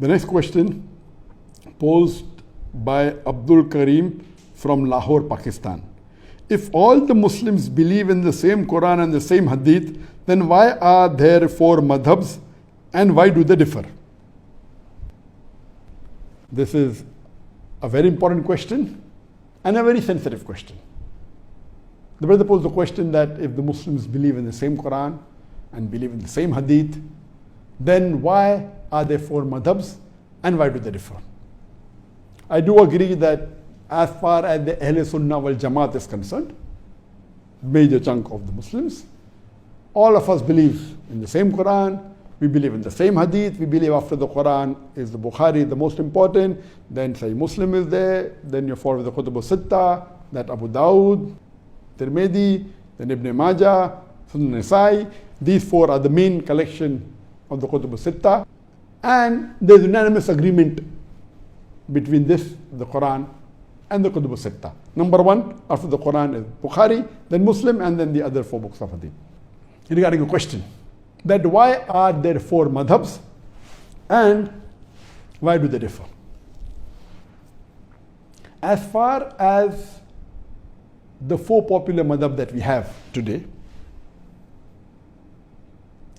The next question posed by Abdul Karim from Lahore, Pakistan. If all the Muslims believe in the same Qur'an and the same Hadith, then why are there four madhabs and why do they differ? This is a very important question and a very sensitive question. The brother posed the question that if the Muslims believe in the same Qur'an and believe in the same Hadith, then why are there four madhabs and why do they differ? I do agree that as far as the Ahl Sunnah wal Jamaat is concerned, major chunk of the Muslims, all of us believe in the same Qur'an, we believe in the same Hadith, we believe after the Qur'an is the Bukhari, the most important, then Sahih Muslim is there, then you follow the Qutb al-Sitta, that Abu Dawud, Tirmidhi, then Ibn Majah, Sunan Nasai. These four are the main collection of the Qutb al-Sitta, and there is unanimous agreement between this, the Quran, and the Qutb al-Sitta. Number one, after the Quran is Bukhari, then Muslim, and then the other four books of Hadith. Regarding a question, that why are there four madhabs and why do they differ? As far as the four popular madhab that we have today,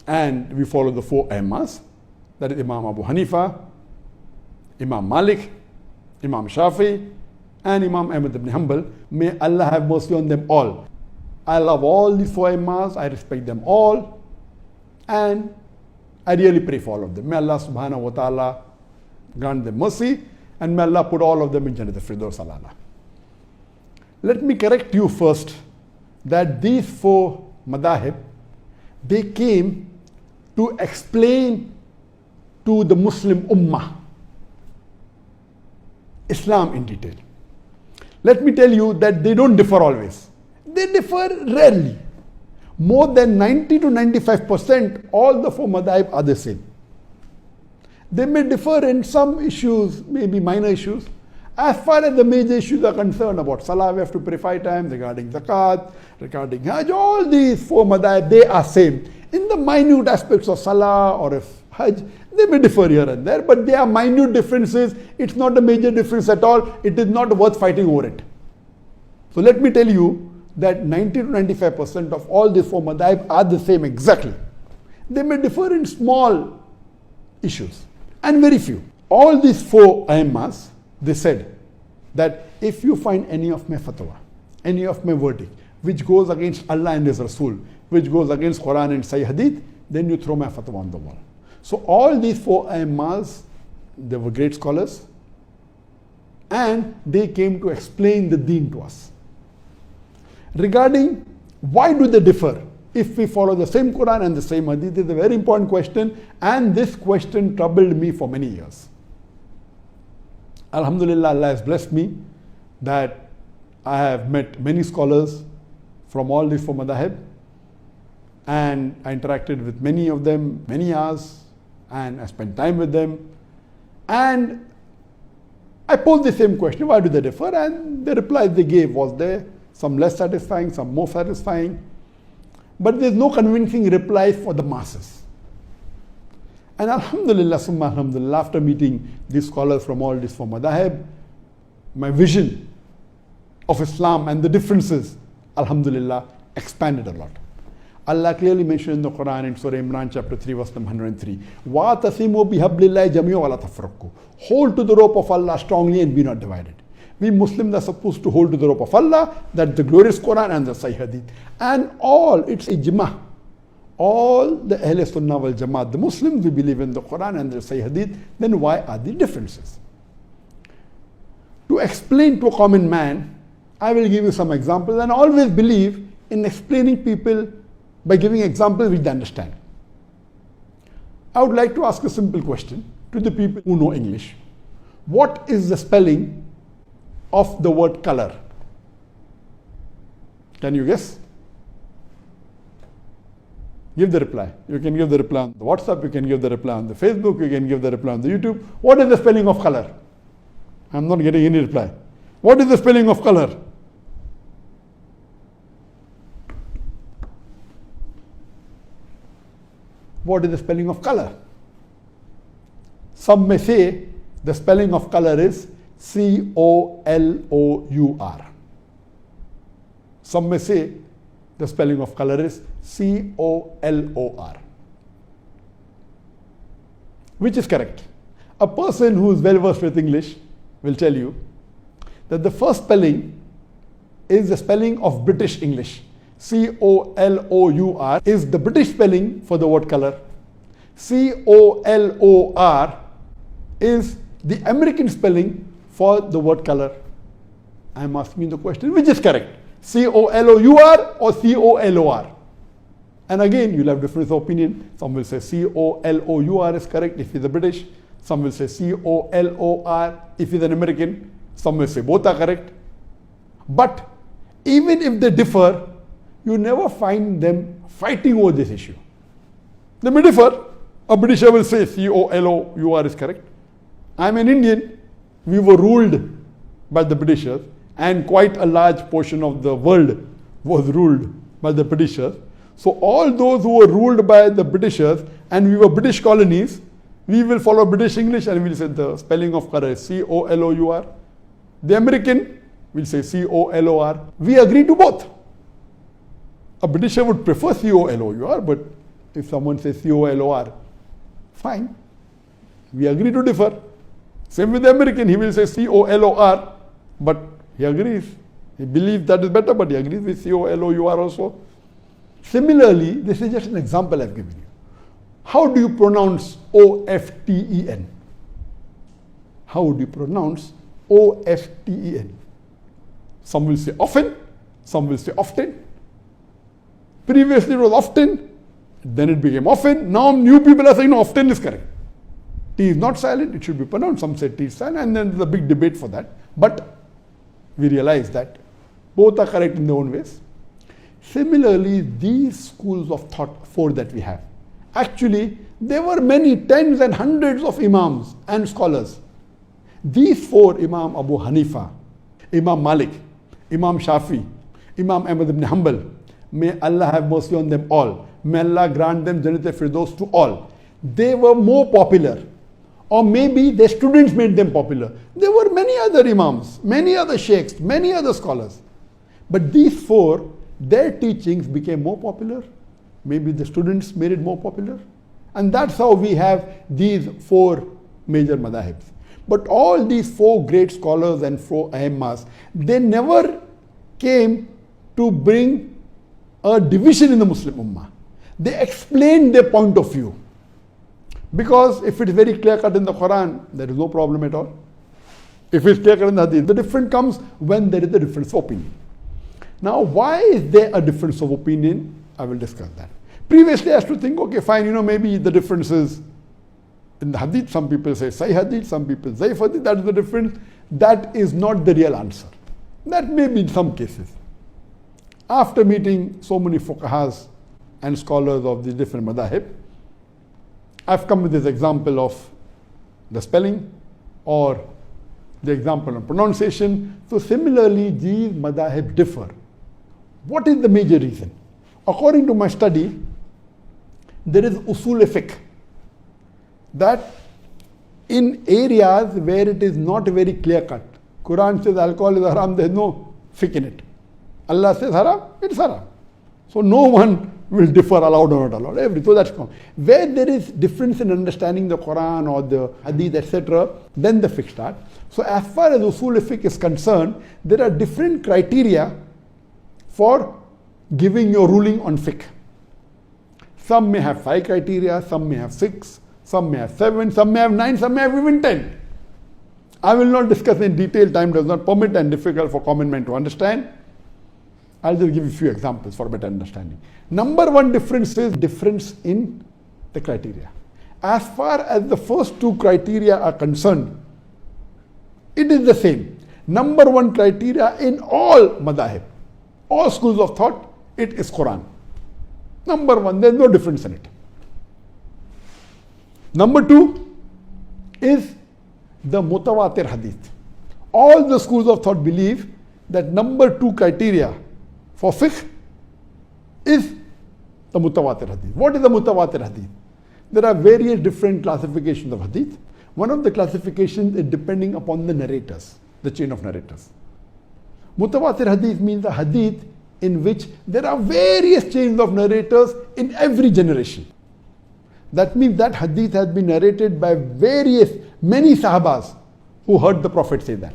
and we follow the four Aimmas, that is Imam Abu Hanifa, Imam Malik, Imam Shafi, and Imam Ahmad ibn Hanbal. May Allah have mercy on them all. I love all these four Aimmas, I respect them all, and I really pray for all of them. May Allah subhanahu wa ta'ala grant them mercy, and may Allah put all of them in Jannat al-Firdaus al-A'la. Let me correct you first that these four madahib, they came to explain to the Muslim Ummah Islam in detail. Let me tell you that they don't differ always. They differ rarely. More than 90 to 95%, all the four madhab are the same. They may differ in some issues, maybe minor issues. As far as the major issues are concerned, about Salah, we have to pray 5 times, regarding Zakat, regarding Hajj, all these four madhab, they are same. In the minute aspects of Salah or if Hajj, they may differ here and there, but they are minute differences. It's not a major difference at all. It is not worth fighting over it. So let me tell you that 90 to 95% of all these four madhab are the same exactly. They may differ in small issues and very few. All these four Aimmas, they said that if you find any of my fatwa, any of my verdict, which goes against Allah and His Rasul, which goes against Quran and Sahih Hadith, then you throw my fatwa on the wall. So all these four Aimmas, they were great scholars, and they came to explain the deen to us. Regarding why do they differ if we follow the same Quran and the same Hadith, is a very important question, and this question troubled me for many years. Alhamdulillah, Allah has blessed me that I have met many scholars from all these four madhab, and I interacted with many of them many hours, and I spent time with them, and I posed the same question, why do they differ? And the replies they gave was there, some less satisfying, some more satisfying, but there's no convincing reply for the masses. And alhamdulillah, summa alhamdulillah, after meeting these scholars from all these four madhab, my vision of Islam and the differences, alhamdulillah, expanded a lot. Allah clearly mentioned in the Quran in Surah Imran chapter 3 verse number 103, وَاتَصِمُوا بِحَبْلِ اللَّهِ جَمِيعًا وَلَا تَفَرَّقُوا. Hold to the rope of Allah strongly and be not divided. We Muslims are supposed to hold to the rope of Allah, that the glorious Quran and the Sahih Hadith. And all, it's ijma. All the Ahl Sunnah wal Jamaat, the Muslims, we believe in the Quran and the Sahih Hadith, then why are the differences? To explain to a common man, I will give you some examples, and always believe in explaining people by giving examples which they understand. I would like to ask a simple question to the people who know English. What is the spelling of the word color? Can you guess? Give the reply. You can give the reply on the WhatsApp, you can give the reply on the Facebook, you can give the reply on the YouTube. What is the spelling of color? I'm not getting any reply. What is the spelling of color? What is the spelling of color? Some may say the spelling of color is C-O-L-O-U-R. Some may say the spelling of color is C-O-L-O-R. Which is correct? A person who is well versed with English will tell you that the first spelling is the spelling of British English. C-O-L-O-U-R is the British spelling for the word color. C-O-L-O-R is the American spelling for the word color. I am asking the question, which is correct? C-O-L-O-U-R or C-O-L-O-R? And again, you'll have difference of opinion. Some will say C-O-L-O-U-R is correct if he's a British. Some will say C-O-L-O-R if he's an American. Some will say both are correct. But even if they differ, you never find them fighting over this issue. They may differ. A Britisher will say C-O-L-O-U-R is correct. I'm an Indian. We were ruled by the Britishers, and quite a large portion of the world was ruled by the Britishers. So all those who were ruled by the Britishers and we were British colonies, we will follow British English and we'll say the spelling of color is C-O-L-O-U-R. The American will say C-O-L-O-R. We agree to both. A Britisher would prefer C-O-L-O-U-R, but if someone says C-O-L-O-R, fine. We agree to differ. Same with the American, he will say C-O-L-O-R, but he agrees. He believes that is better, but he agrees with C-O-L-O-U-R also. Similarly, this is just an example I've given you. How do you pronounce O-F-T-E-N? How would you pronounce O-F-T-E-N? Some will say often, some will say often. Previously it was often, then it became often. Now new people are saying no, often is correct. T is not silent, it should be pronounced. Some say T is silent, and then there's a big debate for that. But we realize that both are correct in their own ways. Similarly, these schools of thought, four that we have, actually there were many tens and hundreds of imams and scholars. These four, Imam Abu Hanifa, Imam Malik, Imam Shafi, Imam Ahmad ibn Hanbal, may Allah have mercy on them all. May Allah grant them Jannat al-Firdaus to all. They were more popular, or maybe their students made them popular. There were many other imams, many other sheikhs, many other scholars. But these four, their teachings became more popular. Maybe the students made it more popular. And that's how we have these four major madhabs. But all these four great scholars and four aimmas, they never came to bring a division in the Muslim Ummah. They explained their point of view. Because if it's very clear cut in the Qur'an, there is no problem at all. If it's clear cut in the Hadees, the difference comes when there is a difference of opinion. Now, why is there a difference of opinion? I will discuss that. Previously, I used to think, okay, fine, maybe the difference is in the Hadith. Some people say Sahih Hadith, some people Zaif Hadith. That is the difference. That is not the real answer. That may be in some cases. After meeting so many fuqahas and scholars of the different madhahib, I've come with this example of the spelling or the example of pronunciation. So similarly, these madhahib differ. What is the major reason? According to my study, there is usul fiqh, that in areas where it is not very clear cut, Quran says alcohol is haram, there is no fiqh in it. Allah says haram, it's haram. So no one will differ allowed or not allowed. So that's common. Where there is difference in understanding the Quran or the Hadith, etc., then the fiqh starts. So as far as usul fiqh is concerned, there are different criteria for giving your ruling on fiqh. Some may have 5 criteria, some may have 6, some may have 7, some may have 9, some may have even 10. I will not discuss in detail, time does not permit and difficult for common man to understand. I'll just give you a few examples for better understanding. Number one difference is difference in the criteria. As far as the first 2 criteria are concerned, it is the same. Number one criteria in all madhahib, all schools of thought, it is Quran. Number one, there is no difference in it. Number 2 is the mutawatir hadith. All the schools of thought believe that number 2 criteria for fiqh is the mutawatir hadith. What is the mutawatir hadith? There are various different classifications of hadith. One of the classifications is depending upon the narrators, the chain of narrators. Mutawatir hadith means a hadith in which there are various chains of narrators in every generation. That means that hadith has been narrated by many sahabas who heard the Prophet say that.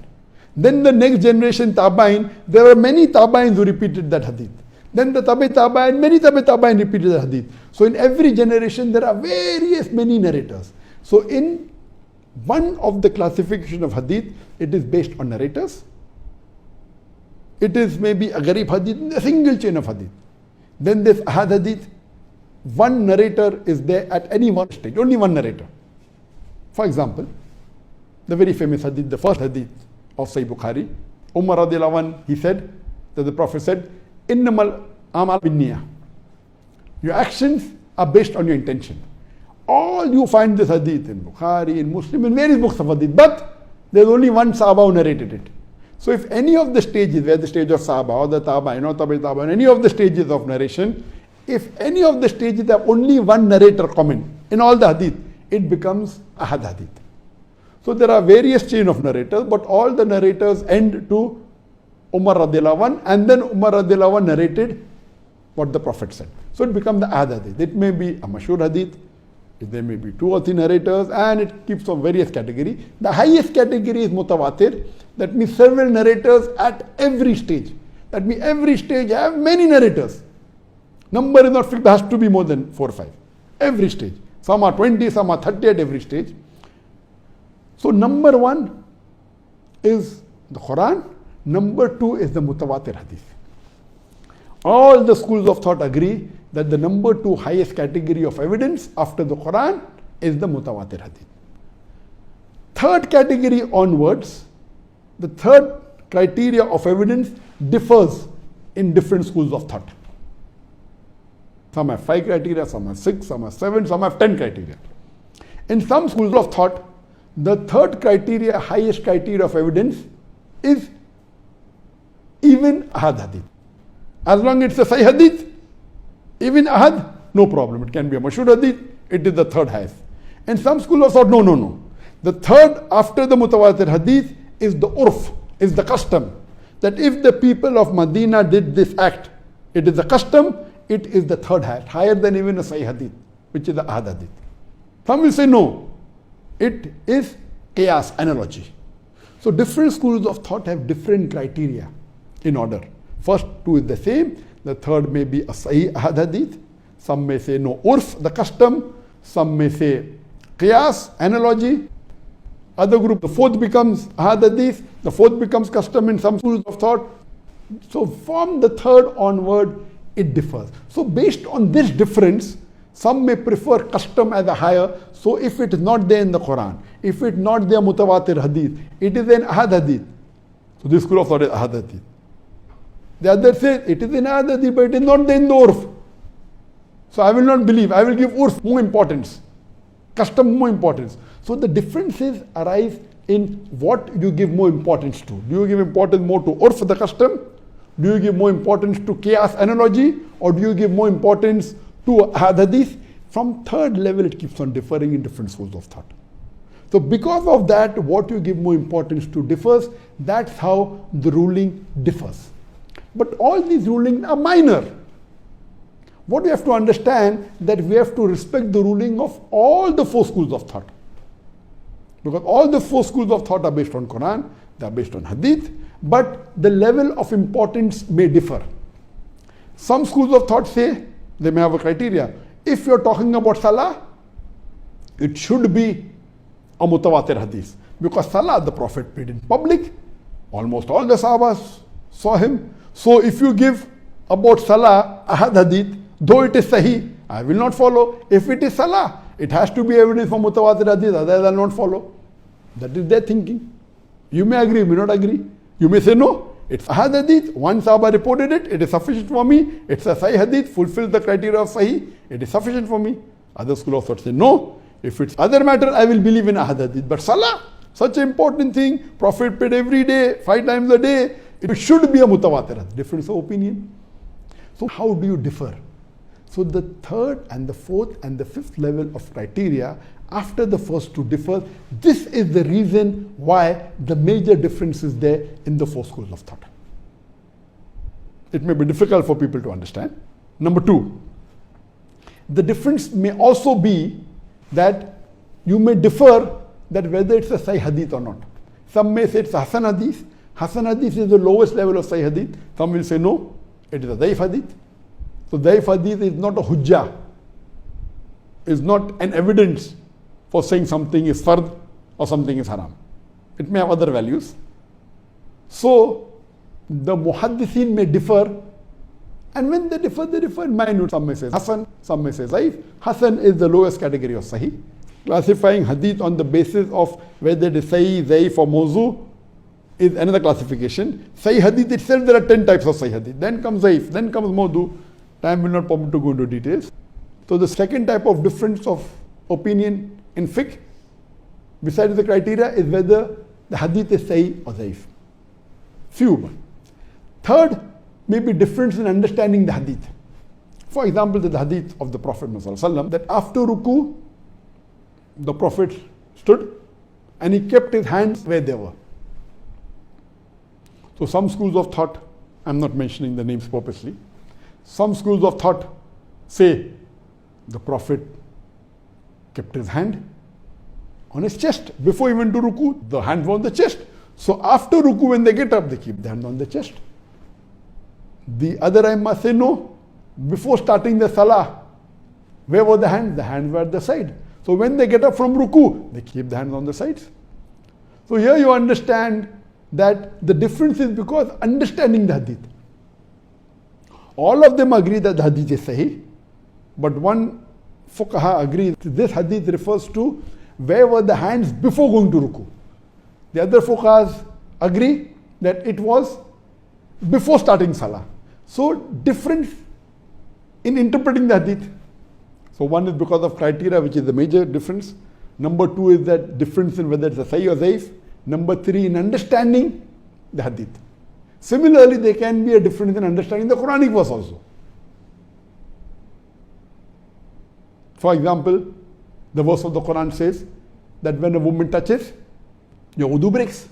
Then the next generation, Tabain, there were many Tabains who repeated that hadith. Then the Tabain, many Tabain repeated the hadith. So in every generation, there are many narrators. So in one of the classification of hadith, it is based on narrators. It is maybe a Gharib hadith, a single chain of hadith. Then there's Ahad hadith. One narrator is there at any one stage, only one narrator. For example, the very famous hadith, the first hadith of Sahih Bukhari, Umar radiallahu anh, he said, that the Prophet said, Innamal amal binniyah. Your actions are based on your intention. All you find this hadith in Bukhari, in Muslim, in various books of hadith, but there's only one Sahaba who narrated it. So if any of the stages, where the stage of Sahaba or the Tabain or Tabain, any of the stages of narration, if any of the stages have only one narrator comment in all the hadith, it becomes Ahad hadith. So there are various chain of narrators, but all the narrators end to Umar radiallahu anh, and then Umar radiallahu anh narrated what the Prophet said. So it becomes the Ahad hadith. It may be a mashhur hadith, there may be 2 or 3 narrators, and it keeps on various categories. The highest category is mutawatir. That means several narrators at every stage. That means every stage have many narrators. Number is not fixed, there has to be more than 4 or 5. Every stage. Some are 20, some are 30 at every stage. So number 1 is the Qur'an. Number 2 is the mutawatir hadith. All the schools of thought agree that the number 2 highest category of evidence after the Qur'an is the mutawatir hadith. Third category onwards, the third criteria of evidence differs in different schools of thought. Some have 5 criteria, some have 6, some have 7, some have 10 criteria. In some schools of thought, the third criteria, highest criteria of evidence is even Ahad hadith. As long as it's a Sahih hadith, even Ahad, no problem. It can be a mashhur hadith, it is the third highest. And some school of thought, no. The third after the mutawatir hadith is the urf, is the custom. That if the people of Medina did this act, it is a custom, it is the third highest, higher than even a Sahih hadith, which is the Ahad hadith. Some will say no, it is qiyas, analogy. So different schools of thought have different criteria in order. First 2 is the same, the third may be a Sahih Ahad hadith, some may say no, urf, the custom, some may say qiyas, analogy. Other group, the fourth becomes Ahad hadith, the fourth becomes custom in some schools of thought. So from the third onward, it differs. So based on this difference, some may prefer custom as a higher. So if it is not there in the Quran, if it is not there mutawatir hadith, it is an Ahad hadith. So this school of thought is Ahad hadith. The other says it is an Ahad hadith, but it is not there in the urf. So I will not believe, I will give urf more importance, custom more importance. So the differences arise in what you give more importance to. Do you give importance more to urf, the custom? Do you give more importance to qiyas, analogy? Or do you give more importance to Ahad hadith? From third level, it keeps on differing in different schools of thought. So because of that, what you give more importance to differs. That's how the ruling differs. But all these rulings are minor. What we have to understand, that we have to respect the ruling of all the 4 schools of thought. Because all the 4 schools of thought are based on Quran, they are based on hadith, but the level of importance may differ. Some schools of thought say, they may have a criteria. If you're talking about salah, it should be a mutawatir hadith. Because salah, the Prophet prayed in public, almost all the sahabas saw him. So if you give about salah, Ahad hadith, though it is sahih, I will not follow. If it is salah, it has to be evidence for mutawatir hadith, otherwise I will not follow. That is their thinking. You may agree, you may not agree. You may say no, it's Ahad hadith, one Sahaba reported it, it is sufficient for me. It's a Sahih hadith, fulfills the criteria of Sahih, it is sufficient for me. Other school of thought say no, if it's other matter, I will believe in Ahad hadith. But salah, such an important thing, Prophet prayed every day, 5 times a day, it should be a mutawatir hadith. Difference of opinion. So how do you differ? So the third and the fourth and the fifth level of criteria after the first two differ. This is the reason why the major difference is there in the four schools of thought. It may be difficult for people to understand. Number two, the difference may also be that you may differ that whether it's a Sahih Hadith or not. Some may say it's a Hasan Hadith. Hasan Hadith is the lowest level of Sahih Hadith. Some will say no, it is a Daif Hadith. So Daif Hadith is not a Hujjah, is not an evidence for saying something is fard or something is haram. It may have other values. So the muhaddithin may differ, and when they differ in minute. Some may say Hasan, some may say Zaif. Hasan is the lowest category of Sahih. Classifying hadith on the basis of whether it is Sahih, Zaif or Mawzu is another classification. Sahih Hadith itself, there are 10 types of Sahih Hadith. Then comes Zaif, then comes Mawzu. Time will not permit to go into details. So the second type of difference of opinion in fiqh, besides the criteria, is whether the hadith is Sahih or Zaif. Few. Third, may be difference in understanding the hadith. For example, the hadith of the Prophet ﷺ, that after ruku, the Prophet stood and he kept his hands where they were. So some schools of thought, I'm not mentioning the names purposely, some schools of thought say the Prophet kept his hand on his chest. Before he went to ruku, the hands were on the chest. So after ruku, when they get up, they keep the hand on the chest. The other Aimma say no. Before starting the salah, where were the hands? The hands were at the side. So when they get up from ruku, they keep the hands on the sides. So here you understand that the difference is because understanding the hadith. All of them agree that the hadith is sahih, but one fuqaha agrees this hadith refers to where were the hands before going to ruku. The other fuqahas agree that it was before starting salah. So difference in interpreting the hadith. So one is because of criteria, which is the major difference. Number two is that difference in whether it's a sahih or zaif. Number three, in understanding the hadith. Similarly, there can be a difference in understanding the Quranic verse also. For example, the verse of the Quran says that when a woman touches, your wudu breaks.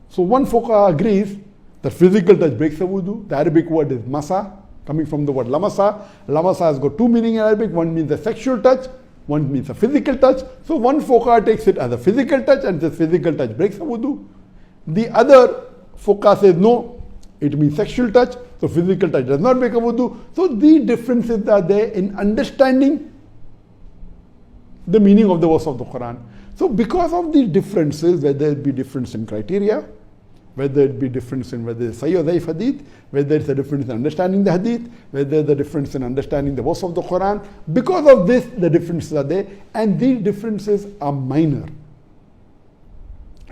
So one fuqaha agrees that physical touch breaks the wudu. The Arabic word is masa, coming from the word lamasa. Lamasa has got two meanings in Arabic. One means a sexual touch, one means a physical touch. So one fuqaha takes it as a physical touch and says physical touch breaks the wudu. The other fuqaha says no, it means sexual touch, so physical touch does not break a wudu. So the differences are there in understanding the meaning of the verse of the Quran. So because of these differences, whether it be difference in criteria, whether it be difference in whether it's Sahih or Zaif hadith, whether it's a difference in understanding the hadith, whether the difference in understanding the verse of the Quran, because of this, the differences are there, and these differences are minor.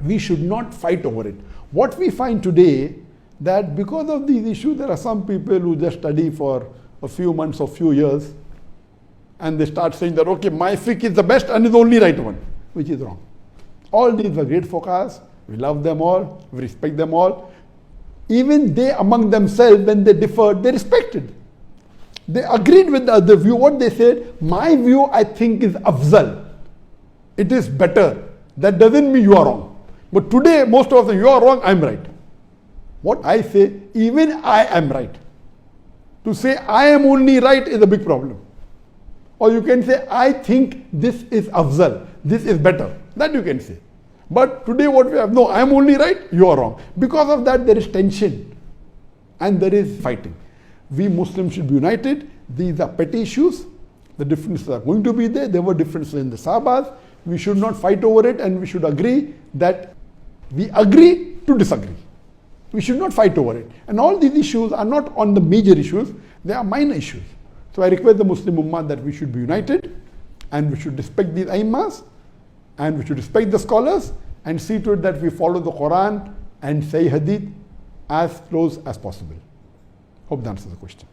We should not fight over it. What we find today, that because of these issues, there are some people who just study for a few months or few years, and they start saying that, okay, my fiqh is the best and is the only right one, which is wrong. All these were great fuqahas. We love them all, we respect them all. Even they among themselves, when they differed, they respected. They agreed with the other view. What they said, my view I think is afzal. It is better. That doesn't mean you are wrong. But today, most of them, you are wrong, I'm right. What I say, even I am right. To say I am only right is a big problem. Or you can say, I think this is afzal, this is better. That you can say. But today what we have, no, I am only right, you are wrong. Because of that, there is tension and there is fighting. We Muslims should be united. These are petty issues. The differences are going to be there. There were differences in the Sahabas. We should not fight over it, and we should agree that we agree to disagree. We should not fight over it. And all these issues are not on the major issues, they are minor issues. So I request the Muslim Ummah that we should be united, and we should respect these Aimmas, and we should respect the scholars, and see to it that we follow the Quran and Sahih Hadith as close as possible. Hope that answers the question.